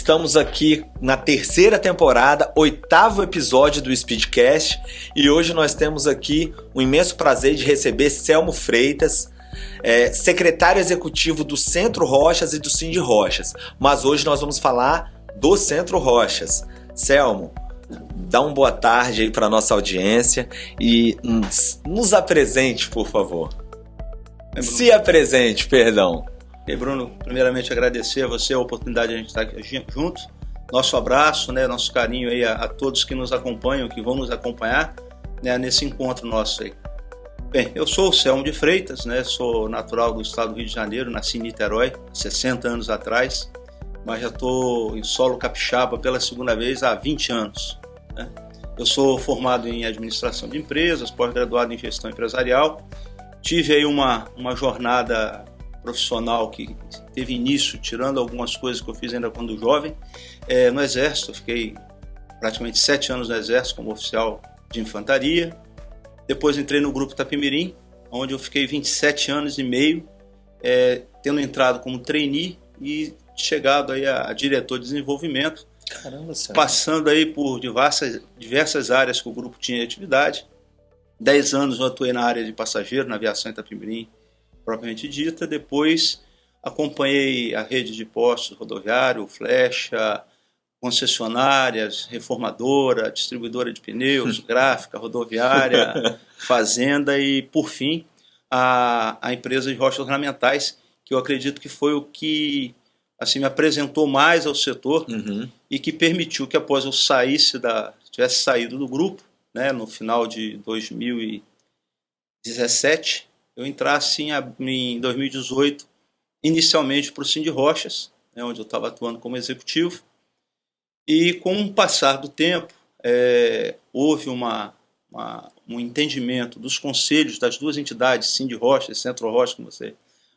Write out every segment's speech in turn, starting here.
Estamos aqui na terceira temporada, 8º episódio do Speedcast, e hoje nós temos aqui o imenso prazer de receber Selmo Freitas, secretário executivo do Centro Rochas e do Cindy Rochas. Mas hoje nós vamos falar do Centro Rochas. Selmo, dá uma boa tarde aí para a nossa audiência e nos apresente, por favor. Se apresente, perdão. E Bruno, primeiramente agradecer a você a oportunidade de a gente estar aqui junto. Nosso abraço, nosso carinho aí a todos que nos acompanham, que vão nos acompanhar nesse encontro nosso aí. Bem, eu sou o Selmo de Freitas, sou natural do estado do Rio de Janeiro, nasci em Niterói, 60 anos atrás, mas já estou em solo capixaba pela segunda vez há 20 anos. Eu sou formado em administração de empresas, pós-graduado em gestão empresarial. Tive aí uma jornada profissional que teve início, tirando algumas coisas que eu fiz ainda quando jovem, no Exército. Eu fiquei praticamente 7 anos no Exército como oficial de infantaria. Depois entrei no Grupo Itapemirim, onde eu fiquei 27 anos e meio, tendo entrado como trainee e chegado aí a diretor de desenvolvimento. Caramba, senhor. Passando aí por diversas áreas que o grupo tinha de atividade. 10 anos eu atuei na área de passageiro, na aviação Itapemirim, propriamente dita. Depois acompanhei a rede de postos rodoviário, Flecha, concessionárias, reformadora, distribuidora de pneus, gráfica, rodoviária, fazenda e, por fim, a empresa de rochas ornamentais, que eu acredito que foi o que me apresentou mais ao setor e que permitiu que, após eu tivesse saído do grupo, no final de 2017, eu entrasse em 2018, inicialmente para o Cindy Rochas, onde eu estava atuando como executivo. E com o passar do tempo, houve um entendimento dos conselhos das duas entidades, Cindy Rochas e Centro Rochas, como você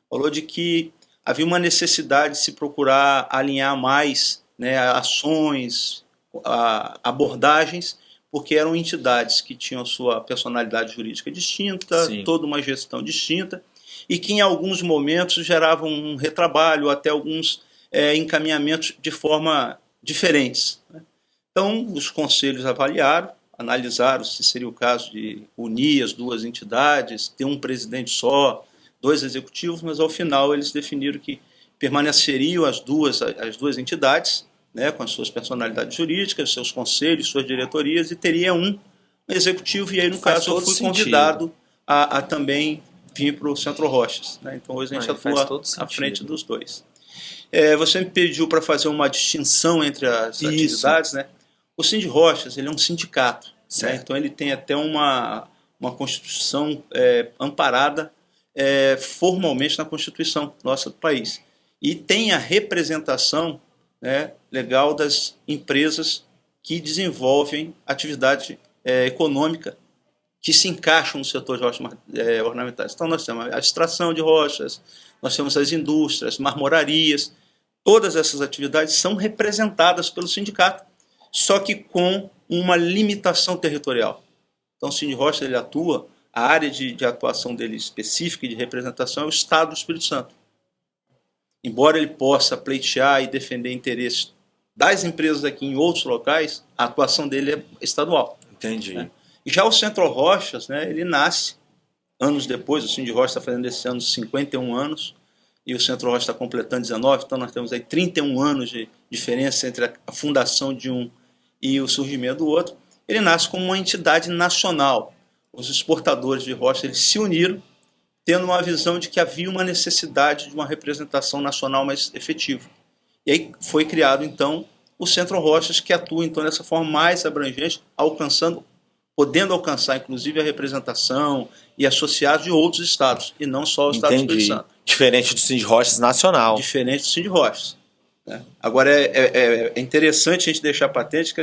falou, de que havia uma necessidade de se procurar alinhar mais ações, abordagens, porque eram entidades que tinham sua personalidade jurídica distinta, Sim. Toda uma gestão distinta, e que em alguns momentos geravam um retrabalho, até alguns encaminhamentos de forma diferentes. Então, os conselhos avaliaram, analisaram se seria o caso de unir as duas entidades, ter um presidente só, 2 executivos, mas ao final eles definiram que permaneceriam as duas entidades, com as suas personalidades jurídicas, seus conselhos, suas diretorias, e teria um executivo, e aí no caso eu fui convidado a também vir para o Centro Rochas. Então hoje a gente atua à frente dos dois. Você me pediu para fazer uma distinção entre as atividades. O Cindy Rochas, ele é um sindicato, então ele tem até uma constituição amparada formalmente na Constituição nossa do país, e tem a representação legal das empresas que desenvolvem atividade econômica que se encaixam no setor de rochas ornamentais. Então nós temos a extração de rochas, nós temos as indústrias, marmorarias, todas essas atividades são representadas pelo sindicato, só que com uma limitação territorial. Então o Cindy Rochas, ele atua, a área de atuação dele específica e de representação é o Estado do Espírito Santo. Embora ele possa pleitear e defender interesses das empresas aqui em outros locais, a atuação dele é estadual. Entendi. Já o Centro Rochas, ele nasce anos depois. O Cindy Rochas está fazendo esse ano 51 anos e o Centro Rochas está completando 19, então nós temos aí 31 anos de diferença entre a fundação de um e o surgimento do outro. Ele nasce como uma entidade nacional. Os exportadores de rochas, eles se uniram, tendo uma visão de que havia uma necessidade de uma representação nacional mais efetiva. E aí foi criado, então, o Centro Rochas, que atua, então, dessa forma mais abrangente, podendo alcançar, inclusive, a representação e associados de outros estados, e não só o Estado do Espírito Santo. Diferente do Cindy Rochas nacional. Diferente do Cindy Rochas. Agora, é interessante a gente deixar patente que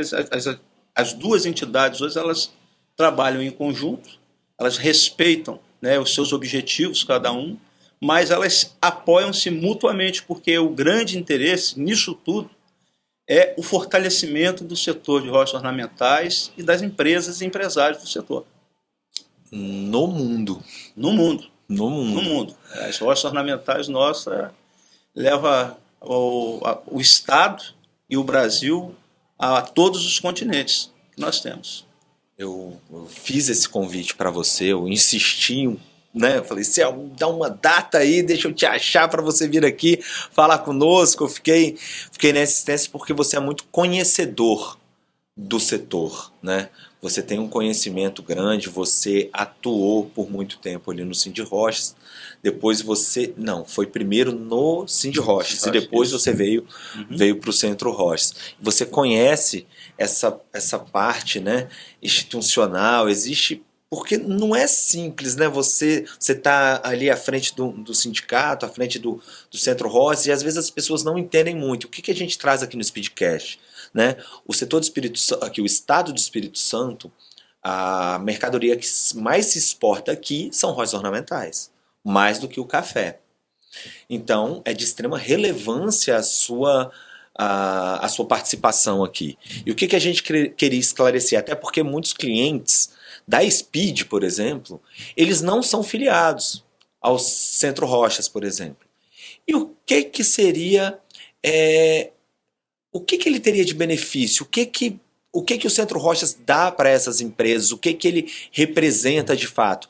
as duas entidades, hoje, elas trabalham em conjunto, elas respeitam os seus objetivos, cada um, mas elas apoiam-se mutuamente, porque o grande interesse nisso tudo é o fortalecimento do setor de rochas ornamentais e das empresas e empresários do setor. No mundo. No mundo. No mundo. No mundo. As rochas ornamentais nossas levam o Estado e o Brasil a todos os continentes que nós temos. Eu fiz esse convite para você, eu insisti, né? Eu falei, Selmo, dá uma data aí, deixa eu te achar para você vir aqui falar conosco. Eu fiquei na insistência porque você é muito conhecedor do setor, né? Você tem um conhecimento grande, você atuou por muito tempo ali no Cindy Rochas, depois você, não, foi primeiro no Cindy Rochas e depois você veio para o Centro Rochas. Você conhece essa parte, né, institucional, existe, porque não é simples, né? Você tá ali à frente do sindicato, à frente do Centro Rochas, e às vezes as pessoas não entendem muito. O que a gente traz aqui no Speedcast? Né? O setor do Espírito Santo, aqui, o estado do Espírito Santo, a mercadoria que mais se exporta aqui são rochas ornamentais, mais do que o café. Então, é de extrema relevância a sua participação aqui. E o que a gente queria esclarecer? Até porque muitos clientes da Speed, por exemplo, eles não são filiados ao Centro Rochas, por exemplo. E o que seria... o que ele teria de benefício? O que o Centro Rochas dá para essas empresas? O que ele representa de fato?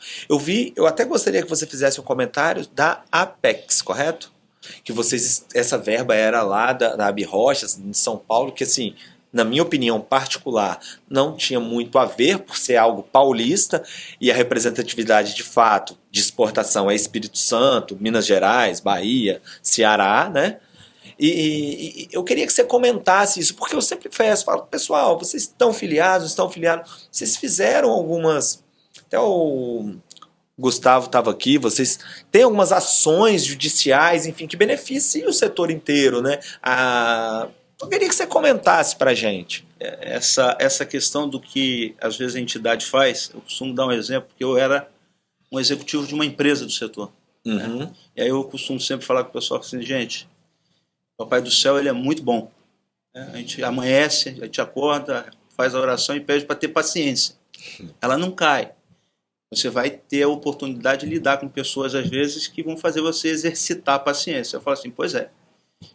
Eu até gostaria que você fizesse um comentário da Apex, correto? Que essa verba era lá da AB Rochas, em São Paulo, que assim, na minha opinião particular, não tinha muito a ver por ser algo paulista, e a representatividade de fato de exportação é Espírito Santo, Minas Gerais, Bahia, Ceará, né? E eu queria que você comentasse isso, porque eu sempre falo, pessoal, vocês estão filiados, vocês fizeram algumas, até o Gustavo estava aqui, vocês têm algumas ações judiciais, enfim, que beneficiam o setor inteiro, né? Eu queria que você comentasse para a gente. Essa questão do que às vezes a entidade faz, eu costumo dar um exemplo, porque eu era um executivo de uma empresa do setor. Né? E aí eu costumo sempre falar com o pessoal assim, gente, Papai do Céu, ele é muito bom. A gente amanhece, a gente acorda, faz a oração e pede para ter paciência. Ela não cai. Você vai ter a oportunidade de lidar com pessoas, às vezes, que vão fazer você exercitar a paciência. Eu falo assim, pois é.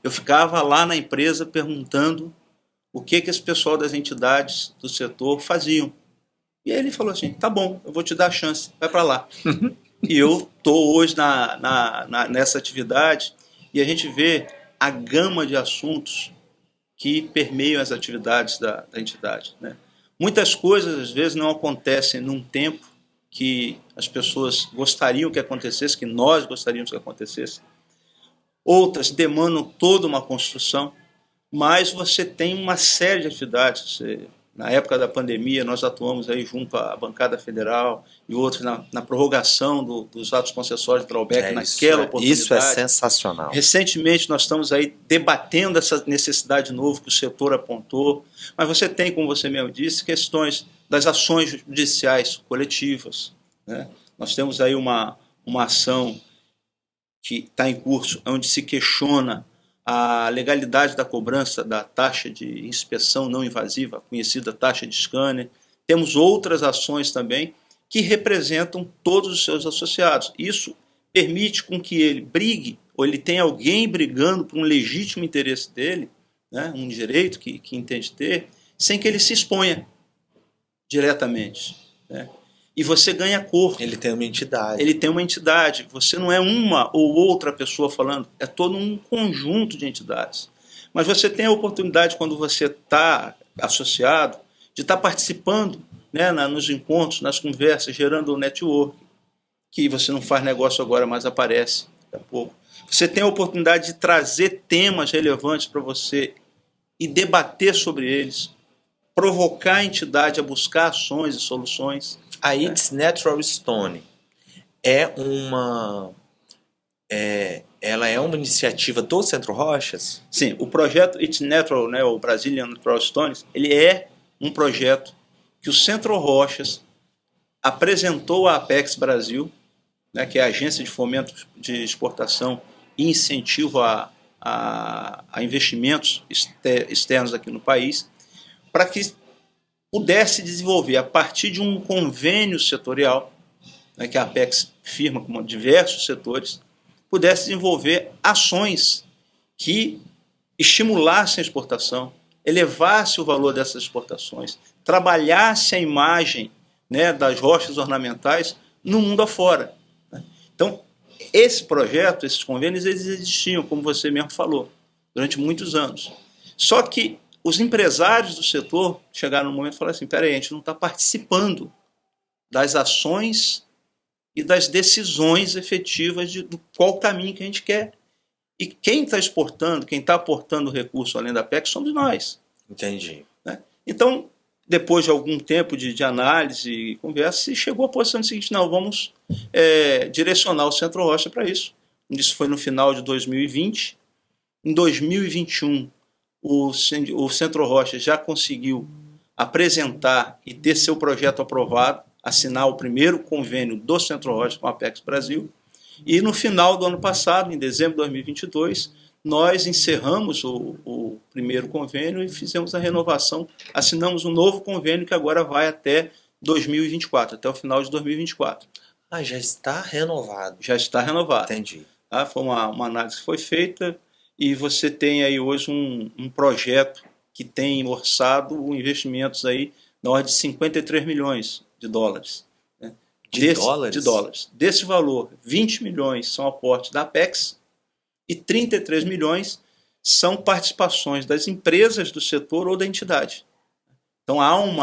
Eu ficava lá na empresa perguntando o que esse pessoal das entidades do setor faziam. E aí ele falou assim, tá bom, eu vou te dar a chance, vai para lá. E eu estou hoje nessa atividade e a gente vê a gama de assuntos que permeiam as atividades da entidade. Né? Muitas coisas, às vezes, não acontecem num tempo que as pessoas gostariam que acontecesse, que nós gostaríamos que acontecesse. Outras demandam toda uma construção, mas você tem uma série de atividades. Na época da pandemia, nós atuamos aí junto à bancada federal e outros na prorrogação dos atos concessórios de drawback naquela oportunidade. Isso é sensacional. Recentemente, nós estamos aí debatendo essa necessidade nova que o setor apontou, mas você tem, como você mesmo disse, questões das ações judiciais coletivas. Né? Nós temos aí uma ação que está em curso, onde se questiona a legalidade da cobrança da taxa de inspeção não invasiva, a conhecida taxa de scanner. Temos outras ações também que representam todos os seus associados. Isso permite com que ele brigue, ou ele tenha alguém brigando por um legítimo interesse dele, né, um direito que entende ter, sem que ele se exponha diretamente. Né? E você ganha corpo. Ele tem uma entidade. Ele tem uma entidade. Você não é uma ou outra pessoa falando, é todo um conjunto de entidades. Mas você tem a oportunidade, quando você está associado, de estar participando, né, nos encontros, nas conversas, gerando um network, que você não faz negócio agora, mas aparece daqui a pouco. Você tem a oportunidade de trazer temas relevantes para você e debater sobre eles, provocar a entidade a buscar ações e soluções. A It's Natural Stone ela é uma iniciativa do Centro Rochas? Sim, o projeto It's Natural, né, o Brazilian Natural Stones, ele é um projeto que o Centro Rochas apresentou à Apex Brasil, né, que é a agência de fomento de exportação e incentivo a investimentos externos aqui no país, para que pudesse desenvolver, a partir de um convênio setorial, né, que a Apex firma com diversos setores, pudesse desenvolver ações que estimulasse a exportação, elevasse o valor dessas exportações, trabalhasse a imagem, né, das rochas ornamentais no mundo afora. Então, esse projeto, esses convênios, eles existiam, como você mesmo falou, durante muitos anos. Só que os empresários do setor chegaram no momento e falaram assim, peraí, a gente não está participando das ações e das decisões efetivas do qual caminho que a gente quer. E quem está exportando, quem está aportando recurso além da PEC, somos nós. Entendi. Né? Então, depois de algum tempo de análise e conversa, se chegou à posição seguinte, não, vamos direcionar o Centro Rocha para isso. Isso foi no final de 2020. Em 2021, o Centro Rocha já conseguiu apresentar e ter seu projeto aprovado, assinar o primeiro convênio do Centro Rocha com a Apex Brasil. E no final do ano passado, em dezembro de 2022, nós encerramos o primeiro convênio e fizemos a renovação, assinamos um novo convênio que agora vai até 2024, até o final de 2024. Ah, já está renovado. Já está renovado. Entendi. Tá? Foi uma análise que foi feita e você tem aí hoje um projeto que tem orçado investimentos aí na ordem de 53 milhões de dólares. Né? Dólares? De dólares. Desse valor, 20 milhões são aportes da Apex e 33 milhões são participações das empresas do setor ou da entidade. Então há um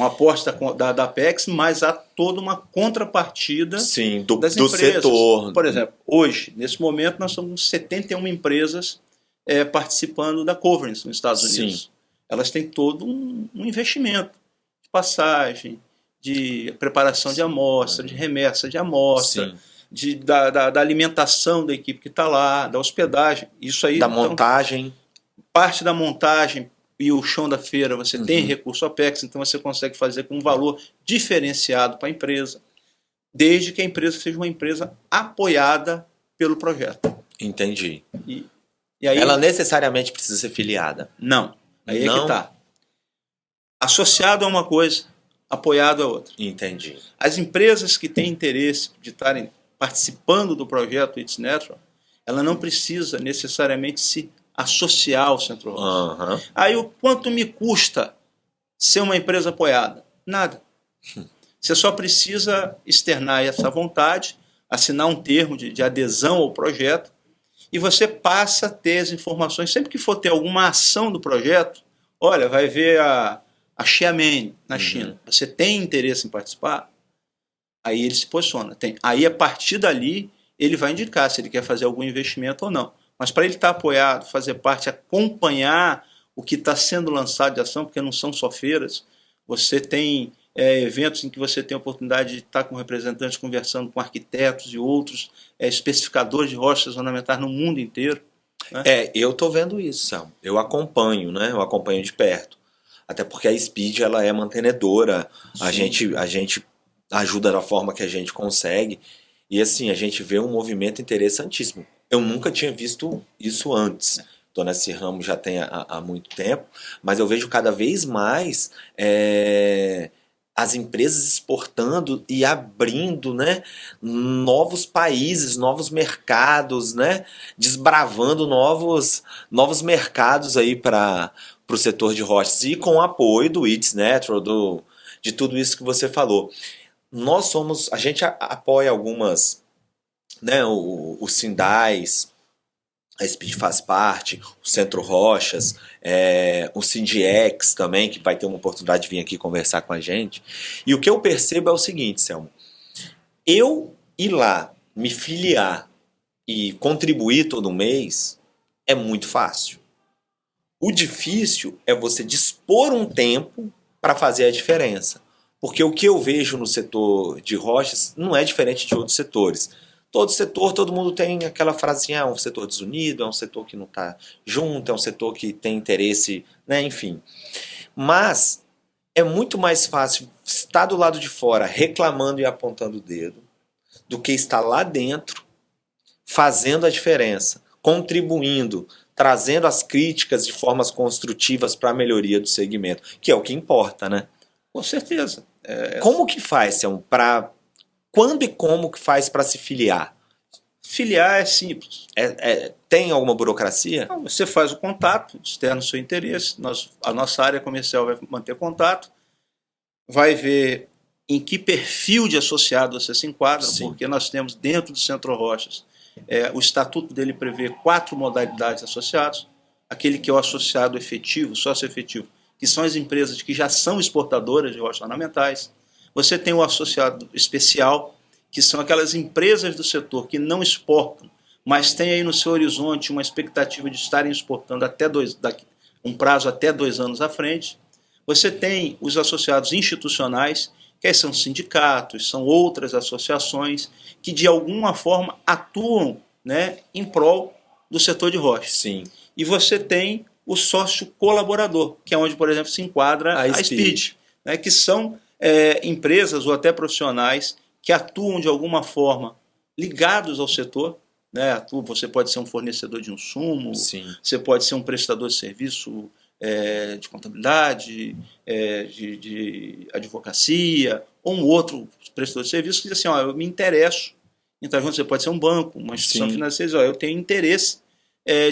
aporte da Apex, mas há toda uma contrapartida Sim, das do empresas. setor. Por exemplo, hoje, nesse momento, nós somos 71 empresas participando da Coverance nos Estados Unidos. Sim. Elas têm todo um investimento de passagem, de preparação de amostra, de remessa de amostra, da alimentação da equipe que está lá, da hospedagem. Isso aí, da montagem. Parte da montagem e o chão da feira você tem recurso Apex, então você consegue fazer com um valor diferenciado para a empresa, desde que a empresa seja uma empresa apoiada pelo projeto. Entendi. E aí, ela necessariamente precisa ser filiada? Não. Aí é que está. Associado a uma coisa, apoiado a outra. Entendi. As empresas que têm interesse de estarem participando do projeto It's Natural, ela não precisa necessariamente se associar ao Centro Rocha. Aí o quanto me custa ser uma empresa apoiada? Nada. Você só precisa externar essa vontade, assinar um termo de adesão ao projeto e você passa a ter as informações. Sempre que for ter alguma ação do projeto, olha, vai ver a Xiamen na China. Você tem interesse em participar? Aí ele se posiciona. Aí, a partir dali, ele vai indicar se ele quer fazer algum investimento ou não. Mas para ele estar apoiado, fazer parte, acompanhar o que está sendo lançado de ação, porque não são só feiras, você tem eventos em que você tem a oportunidade de estar com representantes conversando com arquitetos e outros especificadores de rochas ornamentais no mundo inteiro. Né? Eu estou vendo isso, Sam. Eu acompanho, né? Eu acompanho de perto. Até porque a Speed ela é mantenedora, a gente ajuda da forma que a gente consegue. E assim, a gente vê um movimento interessantíssimo. Eu nunca tinha visto isso antes. Estou nesse ramo já tem há muito tempo, mas eu vejo cada vez mais as empresas exportando e abrindo, né, novos países, novos mercados, né, desbravando novos mercados aí para o setor de rochas e com o apoio do It's Natural, de tudo isso que você falou. A gente apoia algumas, né, o Sindais, a Speed faz parte, o Centro Rochas, o Sindiex também, que vai ter uma oportunidade de vir aqui conversar com a gente. E o que eu percebo é o seguinte, Selmo, eu ir lá, me filiar e contribuir todo mês é muito fácil. O difícil é você dispor um tempo para fazer a diferença. Porque o que eu vejo no setor de rochas não é diferente de outros setores. Todo setor, todo mundo tem aquela frasinha, é um setor desunido, é um setor que não está junto, é um setor que tem interesse, né, enfim. Mas é muito mais fácil estar do lado de fora reclamando e apontando o dedo do que estar lá dentro fazendo a diferença, contribuindo, trazendo as críticas de formas construtivas para a melhoria do segmento, que é o que importa, né? Com certeza. Como que faz, Selmo, quando e como que faz para se filiar? Filiar é simples. Tem alguma burocracia? Então, você faz o contato, externa o seu interesse, a nossa área comercial vai manter contato, vai ver em que perfil de associado você se enquadra, Sim. porque nós temos dentro do Centro Rochas, o estatuto dele prevê 4 modalidades de associados, aquele que é o associado efetivo, sócio efetivo, que são as empresas que já são exportadoras de rochas ornamentais. Você tem o associado especial, que são aquelas empresas do setor que não exportam, mas têm aí no seu horizonte uma expectativa de estarem exportando um prazo até 2 anos à frente. Você tem os associados institucionais, que aí são sindicatos, são outras associações que de alguma forma atuam, né, em prol do setor de rochas. Sim. E você tem o sócio colaborador, que é onde, por exemplo, se enquadra a SPID, né, que são empresas ou até profissionais que atuam de alguma forma ligados ao setor, né? Você pode ser um fornecedor de insumo, Sim. você pode ser um prestador de serviço de contabilidade, de advocacia, ou um outro prestador de serviço que diz assim, eu me interesso em estar junto. Você pode ser um banco, uma instituição Sim. financeira, eu tenho interesse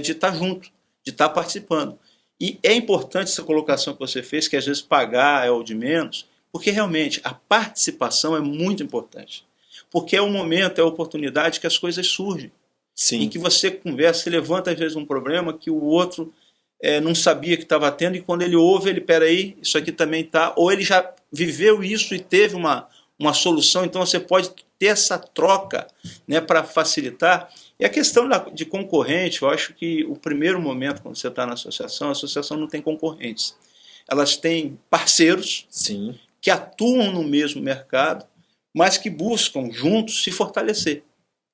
de estar junto, de estar participando. E é importante essa colocação que você fez, que às vezes pagar é o de menos, porque realmente a participação é muito importante. Porque é o momento, é a oportunidade que as coisas surgem. Sim. Em que você conversa, você levanta às vezes um problema que o outro não sabia que estava tendo, e quando ele ouve, peraí, isso aqui também está, ou ele já viveu isso e teve uma solução, então você pode ter essa troca, né, para facilitar. E a questão de concorrente, eu acho que o primeiro momento, quando você está na associação, a associação não tem concorrentes. Elas têm parceiros. Sim. Que atuam no mesmo mercado, mas que buscam juntos se fortalecer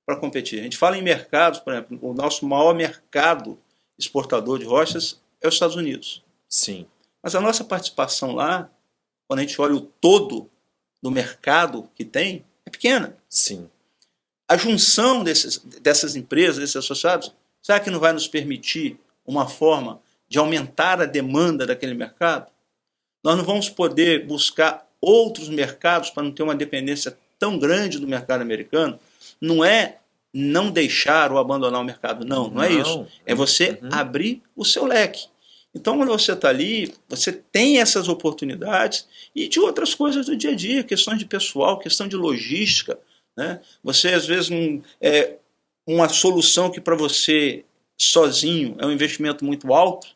para competir. A gente fala em mercados, por exemplo, o nosso maior mercado exportador de rochas é os Estados Unidos. Sim. Mas a nossa participação lá, quando a gente olha o todo do mercado que tem, é pequena. Sim. A junção dessas empresas, desses associados, será que não vai nos permitir uma forma de aumentar a demanda daquele mercado? Nós não vamos poder buscar outros mercados para não ter uma dependência tão grande do mercado americano. Não é não deixar ou abandonar o mercado, não é isso. É você abrir o seu leque. Então, quando você está ali, você tem essas oportunidades e de outras coisas do dia a dia, questões de pessoal, questão de logística, né? Você, às vezes, uma solução que para você sozinho é um investimento muito alto,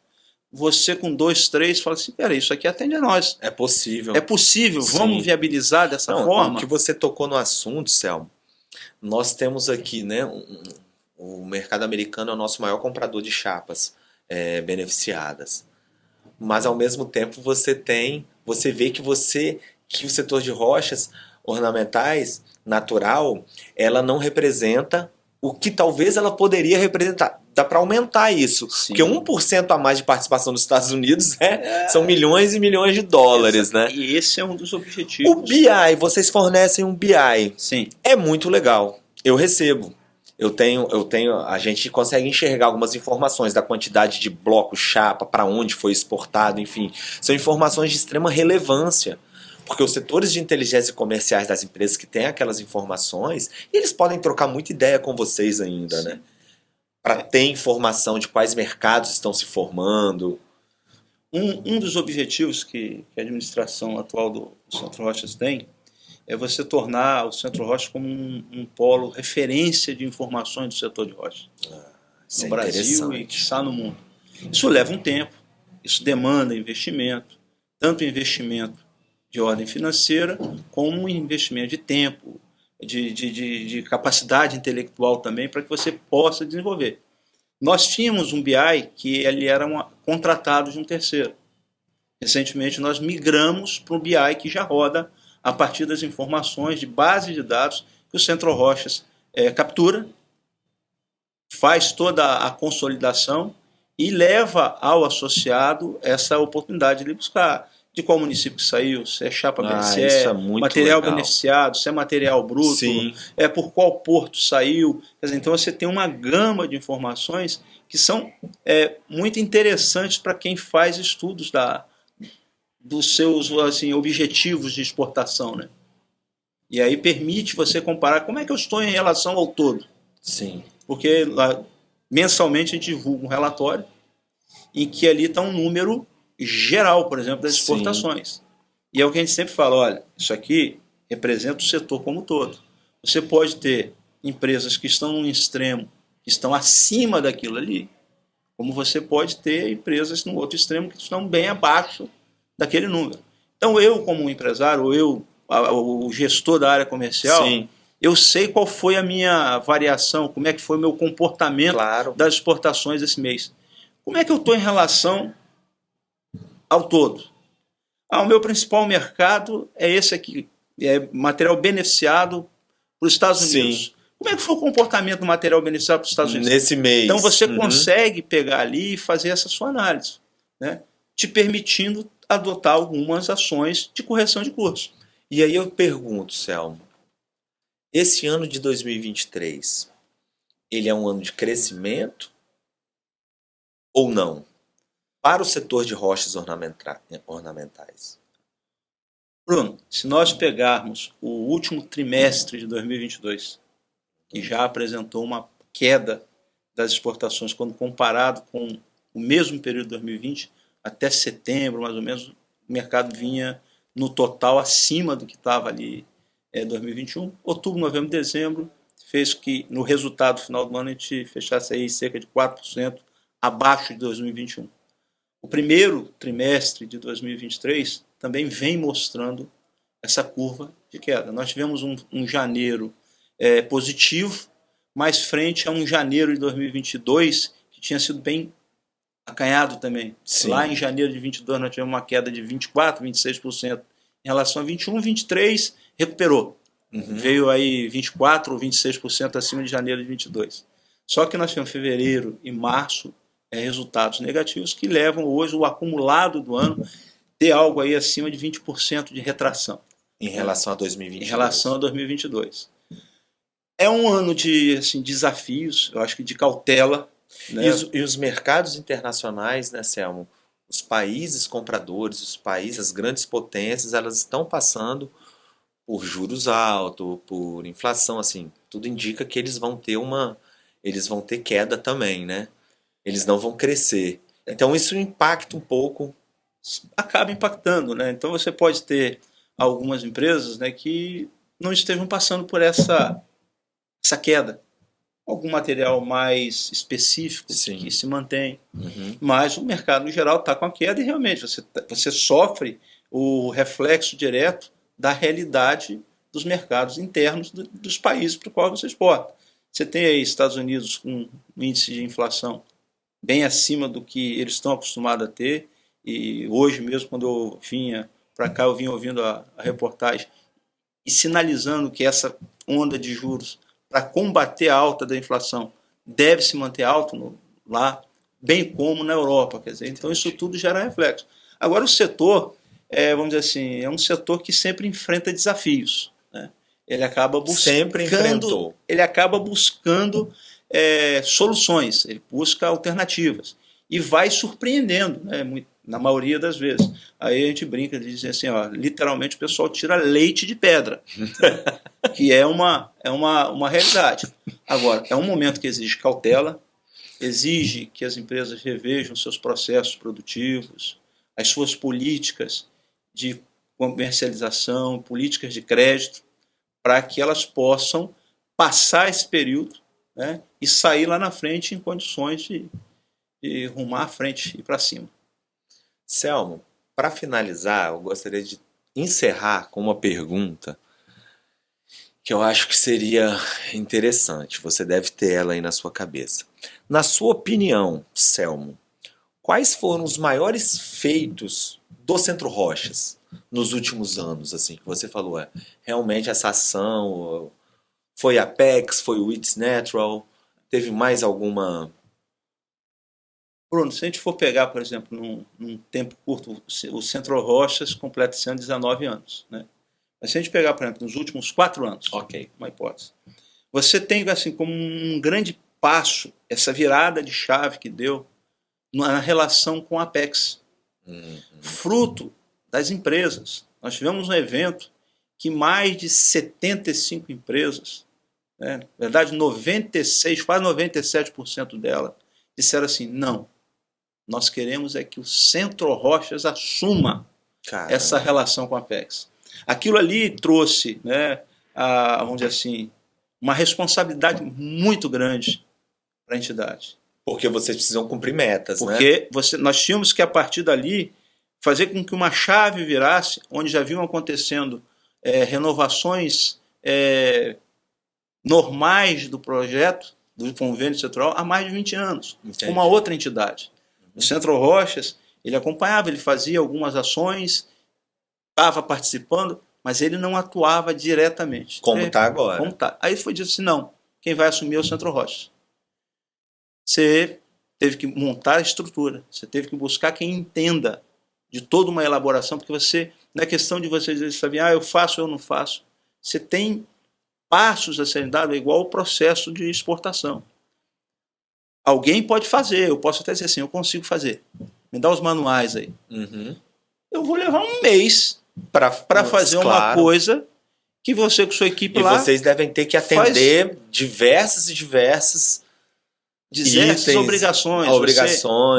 você com 2, 3 fala assim, peraí, isso aqui atende a nós. É possível. É possível, vamos viabilizar dessa forma. O que você tocou no assunto, Selmo, nós temos aqui, né, o mercado americano é o nosso maior comprador de chapas beneficiadas. Mas ao mesmo tempo você vê que o setor de rochas ornamentais, natural, ela não representa o que talvez ela poderia representar. Dá para aumentar isso. Sim. Porque 1% a mais de participação dos Estados Unidos são milhões e milhões de dólares, né? E esse é um dos objetivos. O BI, vocês fornecem um BI. Sim. É muito legal. Eu recebo. A gente consegue enxergar algumas informações da quantidade de bloco, chapa, para onde foi exportado, enfim. São informações de extrema relevância. Porque os setores de inteligência comerciais das empresas que têm aquelas informações, eles podem trocar muita ideia com vocês ainda, né? Para ter informação de quais mercados estão se formando. Um dos objetivos que a administração atual do Centro Rochas tem é você tornar o Centro Rochas como um polo referência de informações do setor de rochas. No Brasil e quiçá no mundo. Isso leva um tempo, isso demanda investimento, tanto investimento de ordem financeira, como um investimento de tempo, de capacidade intelectual também, para que você possa desenvolver. Nós tínhamos um BI que ele era contratado de um terceiro. Recentemente nós migramos para um BI que já roda a partir das informações de base de dados que o Centro Rochas captura, faz toda a consolidação e leva ao associado essa oportunidade de buscar de qual município que saiu, se é chapa BCE, material legal. Beneficiado, se é material bruto, Sim. Por qual porto saiu. Quer dizer, então você tem uma gama de informações que são muito interessantes para quem faz estudos dos seus objetivos de exportação, né? E aí permite você comparar como é que eu estou em relação ao todo. Sim. Porque lá, mensalmente a gente divulga um relatório em que ali está um número geral, por exemplo, das exportações. E é o que a gente sempre fala, olha, isso aqui representa o setor como um todo. Você pode ter empresas que estão num extremo, que estão acima daquilo ali, como você pode ter empresas no outro extremo que estão bem abaixo daquele número. Então eu, como um empresário, ou eu, o gestor da área comercial, Sim. eu sei qual foi a minha variação, como é que foi o meu comportamento Claro. das exportações esse mês. Como é que eu estou em relação ao todo? O meu principal mercado é esse aqui, é material beneficiado para os Estados Unidos. Sim. Como é que foi o comportamento do material beneficiado para os Estados Unidos? Nesse mês. Então você consegue pegar ali e fazer essa sua análise, né? Te permitindo adotar algumas ações de correção de curso. E aí eu pergunto, Selmo, esse ano de 2023, ele é um ano de crescimento ou não? Para o setor de rochas ornamentais. Bruno, se nós pegarmos o último trimestre de 2022, que já apresentou uma queda das exportações quando comparado com o mesmo período de 2020, até setembro, mais ou menos, o mercado vinha no total acima do que estava ali em 2021. Outubro, novembro, dezembro fez que no resultado final do ano a gente fechasse aí cerca de 4% abaixo de 2021. O primeiro trimestre de 2023 também vem mostrando essa curva de queda. Nós tivemos um janeiro positivo, mas frente a um janeiro de 2022 que tinha sido bem acanhado também. Sim. Lá em janeiro de 22 nós tivemos uma queda de 24%, 26% em relação a 21, 23 recuperou. Veio aí 24 ou 26% acima de janeiro de 22. Só que nós tivemos fevereiro e março resultados negativos que levam hoje o acumulado do ano ter algo aí acima de 20% de retração. Em relação a 2022. Em relação a 2022. É um ano de desafios, eu acho que de cautela. Né? E os mercados internacionais, né, Selmo? Os países compradores, os países, as grandes potências, elas estão passando por juros altos, por inflação, assim, tudo indica que eles vão ter queda também, né? Eles não vão crescer. Então isso impacta um pouco. Acaba impactando, né? Então você pode ter algumas empresas, né, que não estejam passando por essa queda. Algum material mais específico que se mantém. Mas o mercado no geral está com a queda e realmente você sofre o reflexo direto da realidade dos mercados internos dos países para os quais você exporta. Você tem aí Estados Unidos com um índice de inflação bem acima do que eles estão acostumados a ter, e hoje mesmo, quando eu vinha para cá, eu vinha ouvindo a reportagem e sinalizando que essa onda de juros para combater a alta da inflação deve se manter alto lá, bem como na Europa. Quer dizer, então isso tudo gera reflexo. Agora o setor, vamos dizer assim, é um setor que sempre enfrenta desafios, né? Ele acaba buscando soluções, ele busca alternativas e vai surpreendendo, né, na maioria das vezes. Aí a gente brinca de dizer assim, literalmente o pessoal tira leite de pedra, que é uma realidade. Agora, é um momento que exige cautela, exige que as empresas revejam seus processos produtivos, as suas políticas de comercialização, políticas de crédito, para que elas possam passar esse período, né, e sair lá na frente em condições de rumar à frente e para cima. Selmo, para finalizar, eu gostaria de encerrar com uma pergunta que eu acho que seria interessante. Você deve ter ela aí na sua cabeça. Na sua opinião, Selmo, quais foram os maiores feitos do Centro Rochas nos últimos anos, assim, que você falou, realmente essa ação foi a Apex, foi o It's Natural, teve mais alguma? Bruno, se a gente for pegar, por exemplo, num tempo curto, o Centro Rochas completa esse ano 19 anos, né? Mas se a gente pegar, por exemplo, nos últimos 4 anos, uma hipótese, você tem assim como um grande passo, essa virada de chave que deu na relação com a Apex, fruto das empresas. Nós tivemos um evento que mais de 75 empresas né? Na verdade, 96, quase 97% dela disseram assim, não, nós queremos é que o Centro-Rochas assuma essa relação com a Apex. Aquilo ali trouxe, né, vamos dizer assim, uma responsabilidade muito grande para a entidade. Porque vocês precisam cumprir metas, porque nós tínhamos que, a partir dali, fazer com que uma chave virasse, onde já vinham acontecendo renovações normais do projeto, do convênio setorial, há mais de 20 anos, com uma outra entidade. O Centro-Rochas, ele acompanhava, ele fazia algumas ações, estava participando, mas ele não atuava diretamente. Como está agora. Como tá. Aí foi dito assim, não, quem vai assumir é o Centro-Rochas. Você teve que montar a estrutura, você teve que buscar quem entenda de toda uma elaboração, porque você, não é questão de você dizer, sabe, eu faço ou eu não faço. Você tem passos a serem dados, igual o processo de exportação. Alguém pode fazer, eu posso até dizer assim, eu consigo fazer. Me dá os manuais aí. Eu vou levar um mês para fazer uma coisa que você com sua equipe lá... E vocês devem ter que atender diversas obrigações.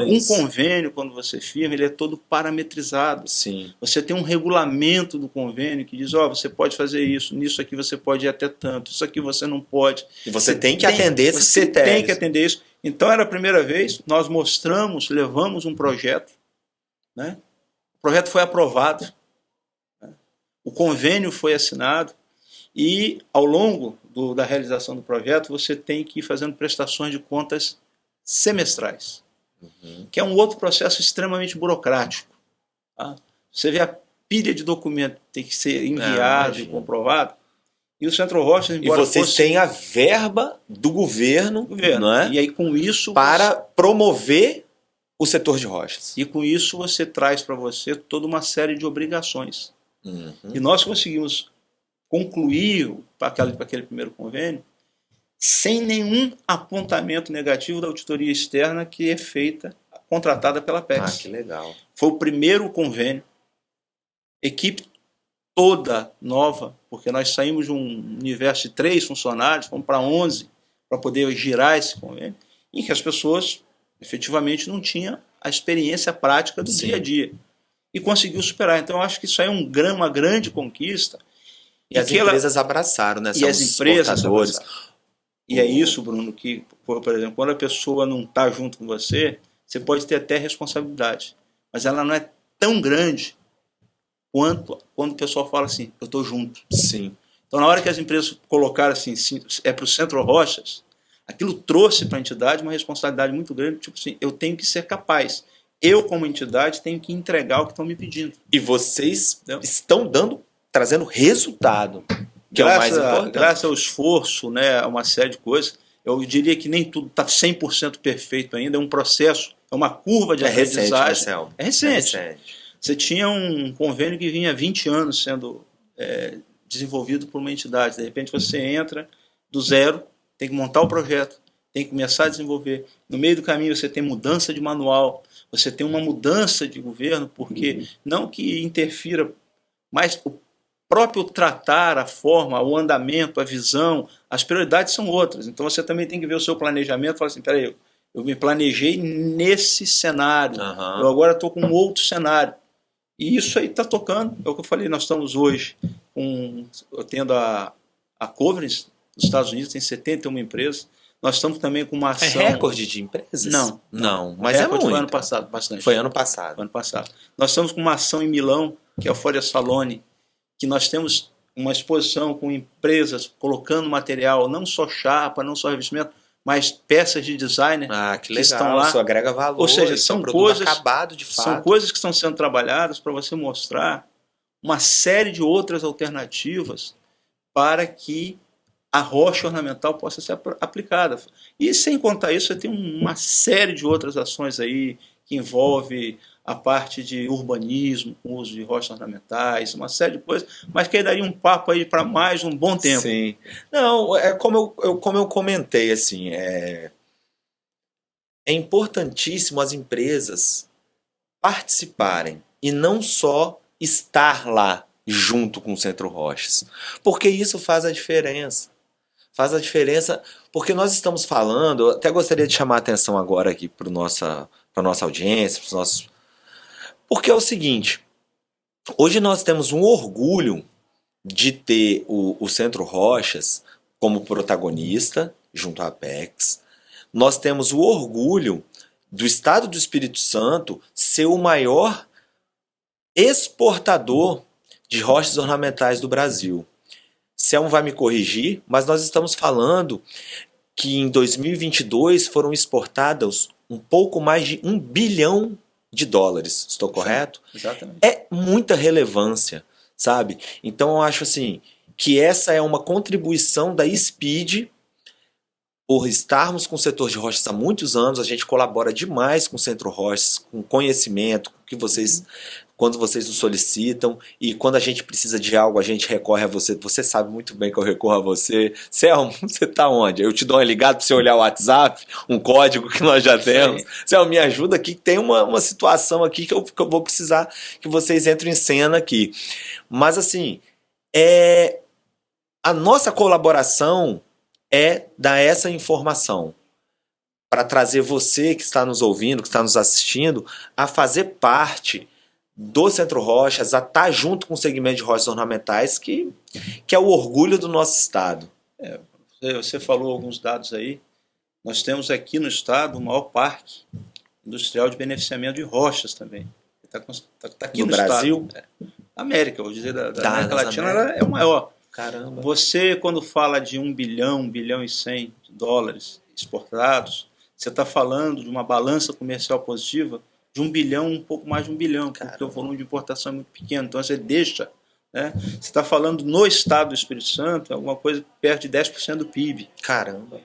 Um convênio, quando você firma, ele é todo parametrizado. Sim. Você tem um regulamento do convênio que diz, você pode fazer isso, nisso aqui você pode ir até tanto, isso aqui você não pode. E você tem que atender esses critérios. Você tem que atender isso. Então, era a primeira vez, nós levamos um projeto, né? O projeto foi aprovado, né? O convênio foi assinado, e, ao longo da realização do projeto, você tem que ir fazendo prestações de contas semestrais, que é um outro processo extremamente burocrático. Tá? Você vê a pilha de documentos que tem que ser enviado e comprovado, e o Centro-Rochas, embora vocês têm a verba do governo, não é? E aí, com isso, para promover o setor de rochas. E com isso você traz para você toda uma série de obrigações. E nós conseguimos concluir para aquele primeiro convênio sem nenhum apontamento negativo da auditoria externa que é feita, contratada pela Apex. Que legal. Foi o primeiro convênio, equipe toda nova, porque nós saímos de um universo de 3 funcionários, fomos para 11, para poder girar esse convênio, em que as pessoas efetivamente não tinham a experiência prática do dia a dia. E conseguiu superar. Então, eu acho que isso aí é uma grande conquista. E as empresas abraçaram, né? São as empresas exportadores. E é isso, Bruno, que, por exemplo, quando a pessoa não está junto com você, você pode ter até responsabilidade, mas ela não é tão grande quanto quando o pessoal fala assim, eu estou junto. Sim. Então, na hora que as empresas colocaram assim, para o Centro-Rochas, aquilo trouxe para a entidade uma responsabilidade muito grande, tipo assim, eu tenho que ser capaz. Eu, como entidade, tenho que entregar o que estão me pedindo. E vocês estão trazendo resultado, que é o mais importante. Graças ao esforço, né, a uma série de coisas, eu diria que nem tudo está 100% perfeito ainda, é um processo, é uma curva de aprendizagem. É recente. Você tinha um convênio que vinha há 20 anos sendo desenvolvido por uma entidade. De repente você entra do zero, tem que montar o projeto, tem que começar a desenvolver. No meio do caminho você tem mudança de manual, você tem uma mudança de governo, porque não que interfira, mas o próprio tratar, a forma, o andamento, a visão, as prioridades são outras. Então você também tem que ver o seu planejamento e falar assim, peraí, eu me planejei nesse cenário, eu agora estou com outro cenário. E isso aí está tocando, é o que eu falei, nós estamos hoje tendo a Coverings nos Estados Unidos, tem 71 empresas, nós estamos também com uma ação... É recorde de empresas? Não, mas é muito. Foi ano passado, bastante. Foi ano passado. Foi ano passado. Nós estamos com uma ação em Milão, que é o Foglia Salone, que nós temos uma exposição com empresas colocando material, não só chapa, não só revestimento, mas peças de designer que legal, estão lá. Isso agrega valor. Ou seja, são coisas acabado de fato. São coisas que estão sendo trabalhadas para você mostrar uma série de outras alternativas para que a rocha ornamental possa ser aplicada. E sem contar isso, você tem uma série de outras ações aí que envolve a parte de urbanismo, com uso de rochas ornamentais, uma série de coisas, mas que aí daria um papo aí para mais um bom tempo. Sim. Não, como eu comentei, assim, é importantíssimo as empresas participarem e não só estar lá junto com o Centro-Rochas, porque isso faz a diferença. Faz a diferença, porque nós estamos falando, eu até gostaria de chamar a atenção agora aqui para nossa audiência, pros nossos, porque é o seguinte, hoje nós temos um orgulho de ter o Centro Rochas como protagonista, junto à Apex. Nós temos o orgulho do Estado do Espírito Santo ser o maior exportador de rochas ornamentais do Brasil. Selmo vai me corrigir, mas nós estamos falando que em 2022 foram exportadas um pouco mais de $1 bilhão. Estou correto? Exatamente. É muita relevância, sabe? Então eu acho assim que essa é uma contribuição da Speed. Por estarmos com o setor de rochas há muitos anos, a gente colabora demais com o Centro Rochas, com conhecimento, que vocês, quando vocês nos solicitam, e quando a gente precisa de algo, a gente recorre a você. Você sabe muito bem que eu recorro a você. Selmo, você tá onde? Eu te dou uma ligada para você olhar o WhatsApp, um código que nós já temos. Selmo, me ajuda aqui, tem uma situação aqui que eu vou precisar que vocês entrem em cena aqui. Mas assim, a nossa colaboração é dar essa informação para trazer você que está nos ouvindo, que está nos assistindo, a fazer parte do Centro Rochas, a estar junto com o segmento de rochas ornamentais, que é o orgulho do nosso estado. Você falou alguns dados aí. Nós temos aqui no estado o maior parque industrial de beneficiamento de rochas também. Está aqui no Brasil? Estado. América, vou dizer, da América Latina, ela é o maior. Caramba. Você, quando fala de $1 bilhão, $1 bilhão e 100 de dólares exportados, você está falando de uma balança comercial positiva de $1 bilhão, um pouco mais de $1 bilhão, porque o volume de importação é muito pequeno. Então você deixa, né? Você está falando no estado do Espírito Santo, alguma coisa perto de 10% do PIB. Caramba.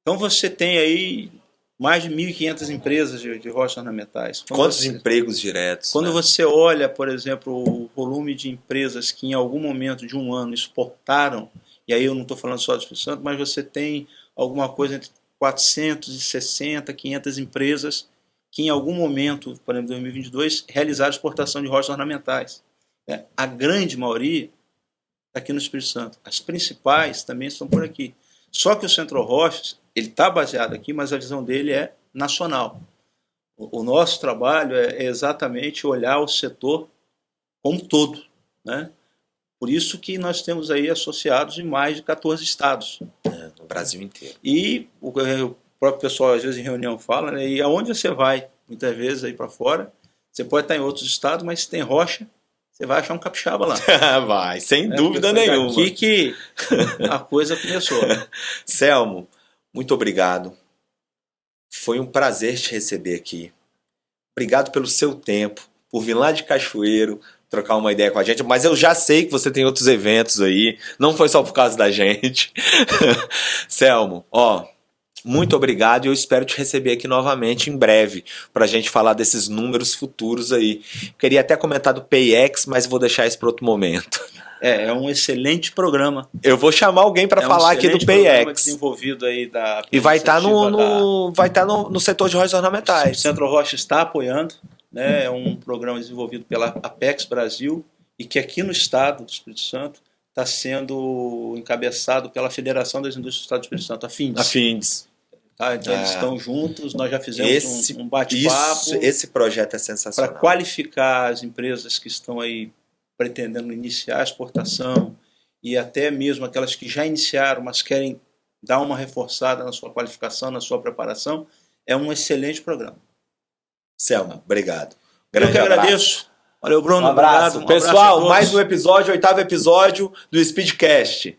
Então você tem aí mais de 1.500 empresas de rochas ornamentais. Quantos empregos diretos? Quando você olha, por exemplo, o volume de empresas que em algum momento de um ano exportaram, e aí eu não estou falando só do Espírito Santo, mas você tem alguma coisa entre 460, 500 empresas que em algum momento, por exemplo, em 2022, realizaram exportação de rochas ornamentais. A grande maioria está aqui no Espírito Santo. As principais também estão por aqui. Só que o Centro Rochas, ele está baseado aqui, mas a visão dele é nacional. O nosso trabalho é exatamente olhar o setor como um todo, né? Por isso que nós temos aí associados em mais de 14 estados. No Brasil inteiro. E o próprio pessoal, às vezes, em reunião fala, né? E aonde você vai, muitas vezes, aí para fora, você pode estar em outros estados, mas se tem rocha, você vai achar um capixaba lá. Vai, sem dúvida nenhuma. Aqui que a coisa começou. Né? Selmo, muito obrigado. Foi um prazer te receber aqui. Obrigado pelo seu tempo, por vir lá de Cachoeiro, trocar uma ideia com a gente. Mas eu já sei que você tem outros eventos aí. Não foi só por causa da gente. Selmo, muito obrigado e eu espero te receber aqui novamente em breve para a gente falar desses números futuros aí. Queria até comentar do PayEx, mas vou deixar isso para outro momento. É um excelente programa. Eu vou chamar alguém para falar aqui do PayEx. Desenvolvido aí da e vai estar no setor de rochas ornamentais. O Centro Rocha está apoiando, né? É um programa desenvolvido pela Apex Brasil e que aqui no estado do Espírito Santo está sendo encabeçado pela Federação das Indústrias do Estado do Espírito Santo, a FINDES. Tá? Então eles estão juntos, nós já fizemos um bate-papo. Esse projeto é sensacional. Para qualificar as empresas que estão aí pretendendo iniciar a exportação e até mesmo aquelas que já iniciaram, mas querem dar uma reforçada na sua qualificação, na sua preparação, é um excelente programa. Selmo, obrigado. Eu que agradeço. Valeu, Bruno. Um abraço. Obrigado. Pessoal, mais um episódio, 8º episódio do Speedcast.